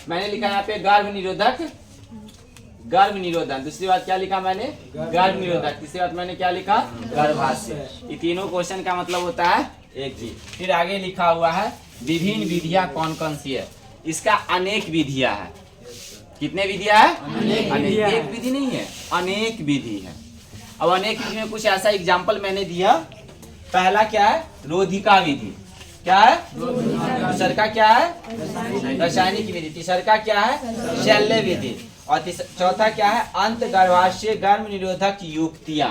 मैंने लिखा यहाँ पे गर्भ निरोधक, गर्भ निरोधन। दूसरी बात क्या लिखा मैंने, गर्भ निरोधक। तीसरी बात मैंने क्या लिखा, गर्भाशय। ये तीनों क्वेश्चन का मतलब होता है एक चीज। फिर आगे लिखा हुआ है विभिन्न विधियां कौन कौन सी है, इसका अनेक विधियां है। कितने विधियां है, अनेक। एक विधि नहीं है, अनेक विधि है। अब अनेक विधि में कुछ ऐसा एग्जाम्पल मैंने दिया। पहला क्या है, रोधिका विधि। क्या है, दूसरा का क्या है, रासायनिक विधि। तीसरा का क्या है, शल्य विधि। और चौथा क्या है, अंत गर्भाशय गर्भ निरोधक युक्तियां।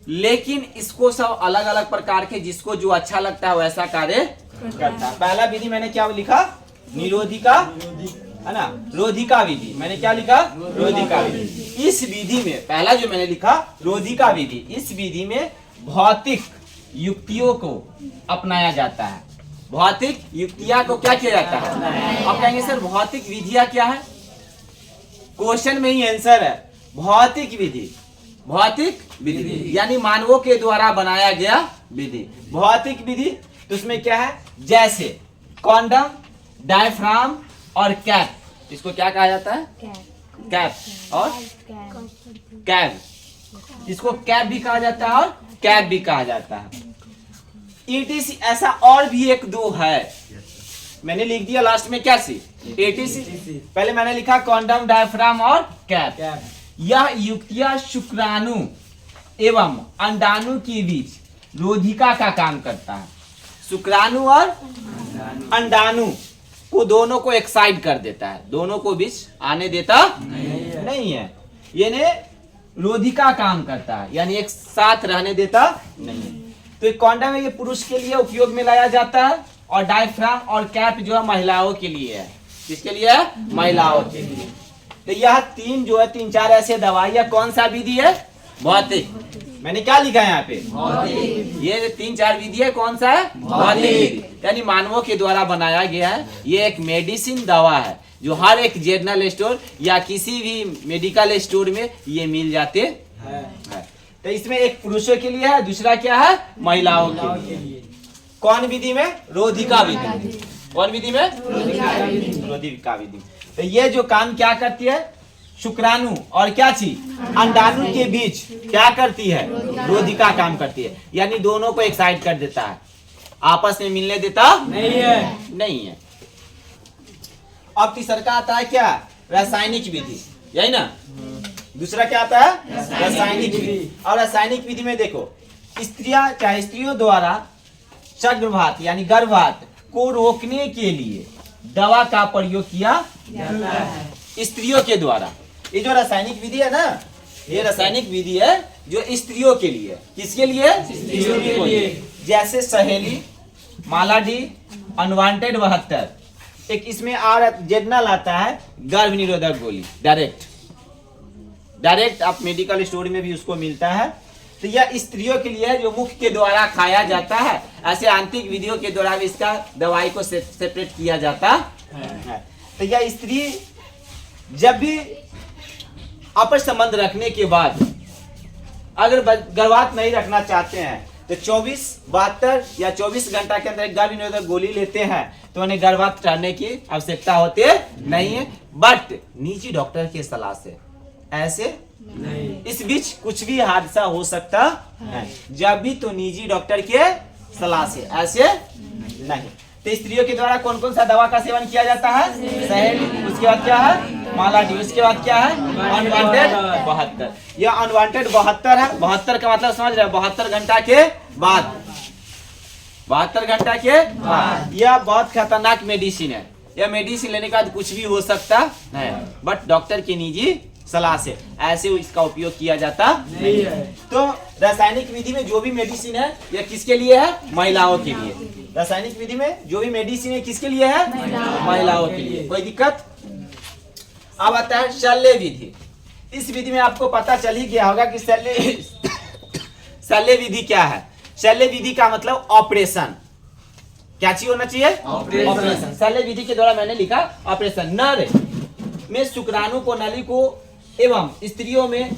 लेकिन इसको सब अलग अलग प्रकार के, जिसको जो अच्छा लगता है वैसा कार्य करता है। पहला विधि मैंने क्या लिखा, निरोधिका है ना, रोधिका विधि। मैंने क्या लिखा, रोधिका विधि। इस विधि में पहला जो मैंने लिखा रोधिका विधि, इस विधि में भौतिक युक्तियों को अपनाया जाता है। भौतिक युक्तियां को क्या किया जाता है। अब कहेंगे सर भौतिक विधियां क्या है, क्वेश्चन में ही आंसर है, भौतिक विधि। भौतिक विधि यानी मानवों के द्वारा बनाया गया विधि। भौतिक विधि तो उसमें क्या है, जैसे कॉन्डम, डायफ्राम और कैप। इसको क्या कहा जाता है, कैप और कैप। इसको कैप भी कहा जाता है और कैप भी कहा जाता है। ETC ऐसा और भी एक दो है, मैंने लिख दिया लास्ट में क्या सी, ETC। पहले मैंने लिखा कॉन्डम, डायफ्राम और कैप। यह युक्तियां शुक्राणु एवं अंडाणु के बीच रोधिका का काम करता है। शुक्राणु और अंडाणु को दोनों को एक्साइट कर देता है, दोनों को बीच आने देता नहीं है। ये ने रोधिका काम करता है, यानी एक साथ रहने देता नहीं। तो कॉन्डम ये पुरुष के लिए उपयोग में लाया जाता है, और डायफ्राम और कैप जो है महिलाओं के लिए है। किसके लिए है, महिलाओं के लिए। तो यह तीन जो है, तीन चार ऐसे दवाइयां कौन सा विधि है, भौतिक। मैंने क्या लिखा है यहाँ पे, भौतिक। ये तीन चार विधि है, कौन सा है, भौतिक। यानी मानवों के द्वारा बनाया गया है। ये एक मेडिसिन दवा है जो हर एक जनरल स्टोर या किसी भी मेडिकल स्टोर में ये मिल जाते हैं। तो इसमें एक पुरुषों के लिए है, दूसरा क्या है, महिलाओं के लिए। कौन विधि में, रोधिका विधि। कौन विधि में, रोधिका विधि। तो ये जो काम क्या करती है, शुक्राणु और क्या चीज, अंडाणु के बीच क्या करती है, रोधिका काम करती है। यानी दोनों को एक्साइट कर देता है, आपस में मिलने देता नहीं है। अब तीसरा का आता है क्या, रासायनिक विधि, यही ना। दूसरा क्या आता है, रासायनिक विधि। और रासायनिक विधि में देखो, स्त्रियां चाहे स्त्रियों द्वारा गर्भपात यानी गर्भपात को रोकने के लिए दवा का प्रयोग किया जाता है, स्त्रियों के द्वारा। ये जो रासायनिक विधि है ना, ये रासायनिक विधि है जो स्त्रियों के लिए। किसके लिए, स्त्रियों के लिए। जैसे सहेली, मालाडी, अनवांटेड 72। एक इसमें और जेडनल आता है, गर्भ निरोधक गोली। डायरेक्ट आप मेडिकल स्टोर में भी उसको मिलता है। तो यह स्त्रियों के लिए जो मुख के द्वारा खाया जाता है। ऐसे आंतरिक विधियों के द्वारा भी इसका दवाई को सेपरेट किया जाता है। तो यह स्त्री जब भी आपस संबंध रखने के बाद अगर गर्भपात नहीं रखना चाहते हैं तो 72 या 24 घंटा के अंदर गर्भ निरोधक गोली लेते हैं, तो उन्हें गर्भपात करने की आवश्यकता होती नहीं है। बट निजी डॉक्टर की सलाह से ऐसे नहीं। इस बीच कुछ भी हादसा हो सकता है, जब भी तो निजी डॉक्टर के सलाह से, ऐसे नहीं। तो स्त्रियों के द्वारा कौन कौन सा दवा का सेवन किया जाता है, सहेली, उसके बाद क्या है, मालाडी, उसके बाद क्या है, अनवांटेड 72। यह अनवांटेड 72 है। 72 का मतलब समझ रहे हैं, 72 घंटा के बाद। 72 घंटा के बाद। यह बहुत खतरनाक मेडिसिन है। यह मेडिसिन लेने के बाद कुछ भी हो सकता है, बट डॉक्टर की निजी सलाह से ऐसे इसका उपयोग किया जाता नहीं है। तो रासायनिक विधि में जो भी मेडिसिन है यह किसके लिए है, महिलाओं के लिए। रासायनिक विधि में जो भी मेडिसिन है किसके लिए है, महिलाओं के लिए। कोई दिक्कत। अब आता है शल्य विधि। इस विधि में आपको पता चल ही गया होगा कि शल्य विधि क्या है। शल्य विधि का मतलब ऑपरेशन। क्या चीज होना चाहिए, ऑपरेशन। शल्य विधि के द्वारा मैंने लिखा ऑपरेशन। नर में शुक्राणु को, नली को एवं स्त्रियों में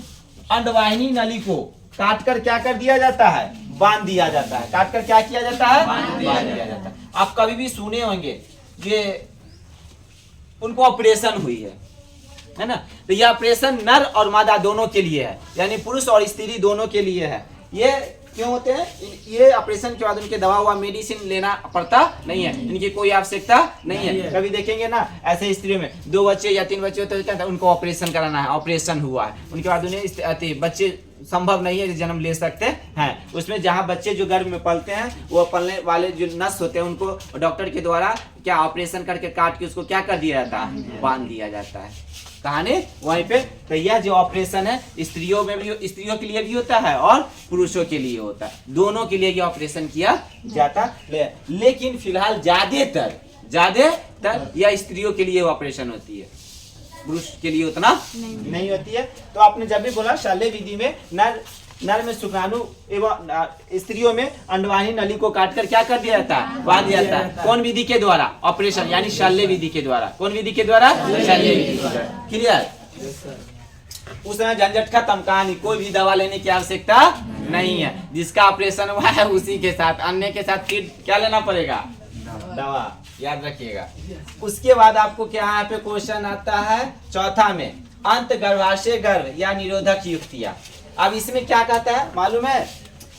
अंडवाहिनी नली को काटकर क्या कर दिया जाता है, बांध दिया जाता है। काटकर क्या किया जाता है, बांध दिया जाता है। आप कभी भी सुने होंगे ये उनको ऑपरेशन हुई है ना। तो यह ऑपरेशन नर और मादा दोनों के लिए है, यानी पुरुष और स्त्री दोनों के लिए है। ये क्यों होते हैं? ये ऑपरेशन के बाद उनके दवा हुआ मेडिसिन लेना पड़ता नहीं है, इनकी कोई आवश्यकता नहीं है। कभी देखेंगे ना ऐसे स्त्रियों में 2 बच्चे या 3 बच्चे होते हैं, उनको ऑपरेशन कराना है, ऑपरेशन हुआ है, उनके बाद उन्हें बच्चे संभव नहीं है जन्म ले सकते हैं। उसमें जहाँ बच्चे जो गर्भ में पलते हैं वो पलने वाले जो नस होते हैं उनको डॉक्टर के द्वारा क्या ऑपरेशन करके काट के उसको क्या कर दिया जाता है, बांध दिया जाता है। कहानी वहीं पे। तो यह जो ऑपरेशन है स्त्रियों में भी, स्त्रियों के लिए भी होता है और पुरुषों के लिए होता है, दोनों के लिए ये ऑपरेशन किया जाता है। लेकिन फिलहाल ज्यादातर यह स्त्रियों के लिए ऑपरेशन होती है, पुरुष के लिए उतना नहीं होती है। तो आपने जब भी बोला शल्य विधि में नर में शुक्राणु एवं स्त्रियों में अंडवाही नली को काटकर क्या कर दिया जाता है, बांध दिया जाता है। कौन विधि के द्वारा? ऑपरेशन यानी शल्य विधि के द्वारा। कौन विधि के द्वारा? शल्य विधि। क्लियर? उस समय झंझट खत्म, कहानी, कोई भी दवा लेने की आवश्यकता नहीं है। जिसका ऑपरेशन हुआ है उसी के साथ, अन्य के साथ फिर क्या लेना पड़ेगा? दवा, याद रखिएगा। उसके बाद आपको क्या यहाँ पे क्वेश्चन आता है चौथा में, अंत गर्भाशय गर्भ या निरोधक युक्तियां। अब इसमें क्या कहता है मालूम है?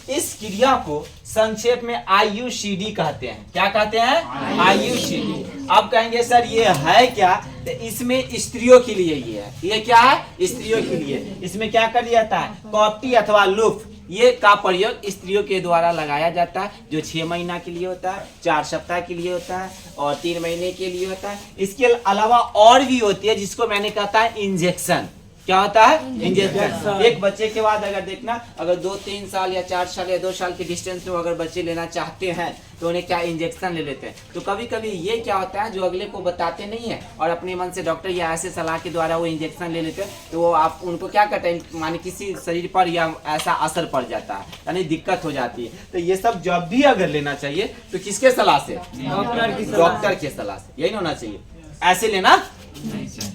इस क्रिया को संक्षेप में IUCD कहते हैं। क्या कहते हैं? IUCD। अब कहेंगे सर ये है क्या? तो इसमें स्त्रियों के लिए ये है। ये क्या है? स्त्रियों के लिए। इसमें क्या कर दिया जाता है? कॉप्टी अथवा लूप ये का प्रयोग स्त्रियों के द्वारा लगाया जाता है, जो 6 महीना के लिए होता है, 4 सप्ताह के लिए होता है और 3 महीने के लिए होता है। इसके अलावा और भी होती है जिसको मैंने कहता है इंजेक्शन। क्या होता है? इंजेक्शन। एक बच्चे के बाद अगर देखना, अगर 2-3 साल या 4 साल या 2 साल के डिस्टेंस में अगर बच्चे लेना चाहते हैं तो उन्हें क्या इंजेक्शन ले लेते हैं। तो कभी कभी ये क्या होता है, जो अगले को बताते नहीं है और अपने मन से डॉक्टर या ऐसे सलाह के द्वारा वो इंजेक्शन ले लेते हैं, तो वो आप उनको क्या कहते हैं, माने किसी शरीर पर या ऐसा असर पड़ जाता है, यानी दिक्कत हो जाती है। तो ये सब जब भी अगर लेना चाहिए तो किसके सलाह से? डॉक्टर के सलाह से। यही होना चाहिए, ऐसे लेना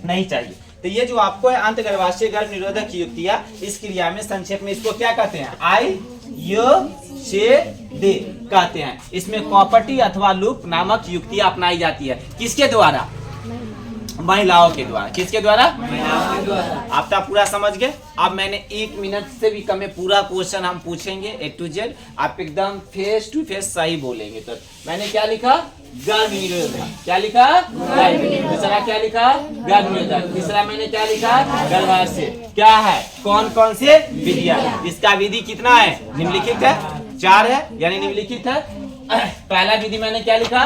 नहीं चाहिए। तो ये जो आपको है अंत गर्भाशय गर्भ निरोधक युक्तियां, इस क्रिया में संक्षेप में इसको क्या कहते हैं? IUCD कहते हैं। इसमें कॉपर्टी अथवा लूप नामक युक्तियां अपनाई जाती है। किसके द्वारा? महिलाओं के द्वारा। किसके द्वारा? महिलाओं के द्वारा। आप तो पूरा समझ गए। अब मैंने 1 मिनट से भी कम में पूरा क्वेश्चन हम पूछेंगे A to Z, आप एकदम फेस टू फेस सही बोलेंगे। तो मैंने क्या लिखा? गर्भ निरोधक। क्या लिखा? दूसरा क्या लिखा? गर्भ निरोधक। तीसरा मैंने क्या लिखा? गर्भाशय। क्या है? कौन कौन से विधियां? इसका विधि कितना है? निम्नलिखित है, 4 है, यानी निम्नलिखित है। पहला विधि मैंने क्या लिखा?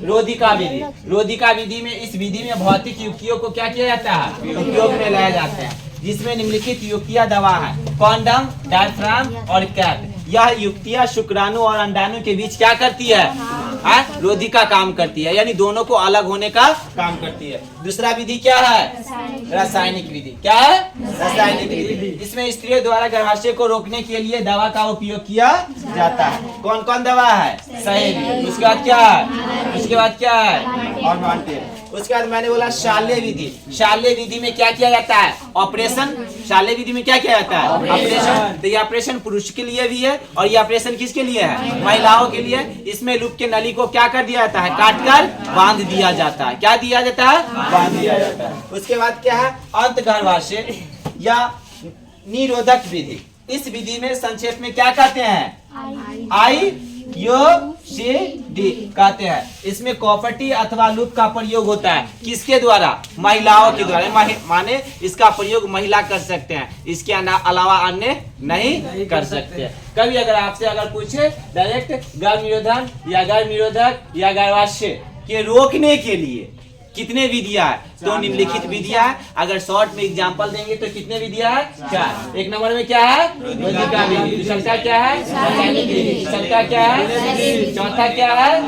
रोधिका विधि। रोधिका विधि में, इस विधि में भौतिक युक्तियों को क्या किया जाता है? उपयोग में लाया जाता है, जिसमें निम्नलिखित युक्तियां दवा है, कॉन्डम, डायफ्राम और कैप। यह युक्तियां शुक्राणु और अंडाणु के बीच क्या करती है? रोधिका काम करती है, यानी दोनों को अलग होने का काम करती है। दूसरा विधि क्या है? रासायनिक विधि। क्या है? रासायनिक विधि। इसमें स्त्रियों द्वारा गर्भाशय को रोकने के लिए दवा का उपयोग किया जाता है। कौन कौन दवा है? सहेली। उसके बाद क्या है? उसके बाद क्या है? और उसके बाद मैंने बोला शाल्य विधि। शाल्य विधि में क्या किया जाता है? ऑपरेशन। शाल्य विधि में क्या किया जाता है? ऑपरेशन। तो ये ऑपरेशन पुरुष के लिए भी है और ये ऑपरेशन किसके लिए है? महिलाओं के लिए। इसमें लूप के नली को क्या कर दिया जाता है? काटकर बांध दिया जाता है। क्या दिया जाता है? बांध दिया जाता है। उसके बाद क्या है? अंत गर्भाशय या निरोधक विधि। इस विधि में संक्षेप में क्या कहते हैं? IUCD कहते हैं। इसमें कॉपर्टी अथवा लूप का प्रयोग होता है। किसके द्वारा? महिलाओं के द्वारा। माने इसका प्रयोग महिला कर सकते हैं, इसके अलावा अन्य नहीं कर सकते। कभी अगर आपसे अगर पूछे डायरेक्ट गर्भ निरोधन या गर्भ निरोधक या गर्भाशय के रोकने के लिए कितने विधियां है, तो निम्नलिखित विधियां है। अगर शॉर्ट में एग्जांपल देंगे तो कितने विधियां है? 4। 1 नंबर में क्या है? रोधिका विधि। दूसरा क्या है? रासायनिक विधि। तीसरा क्या है? चौथा क्या है?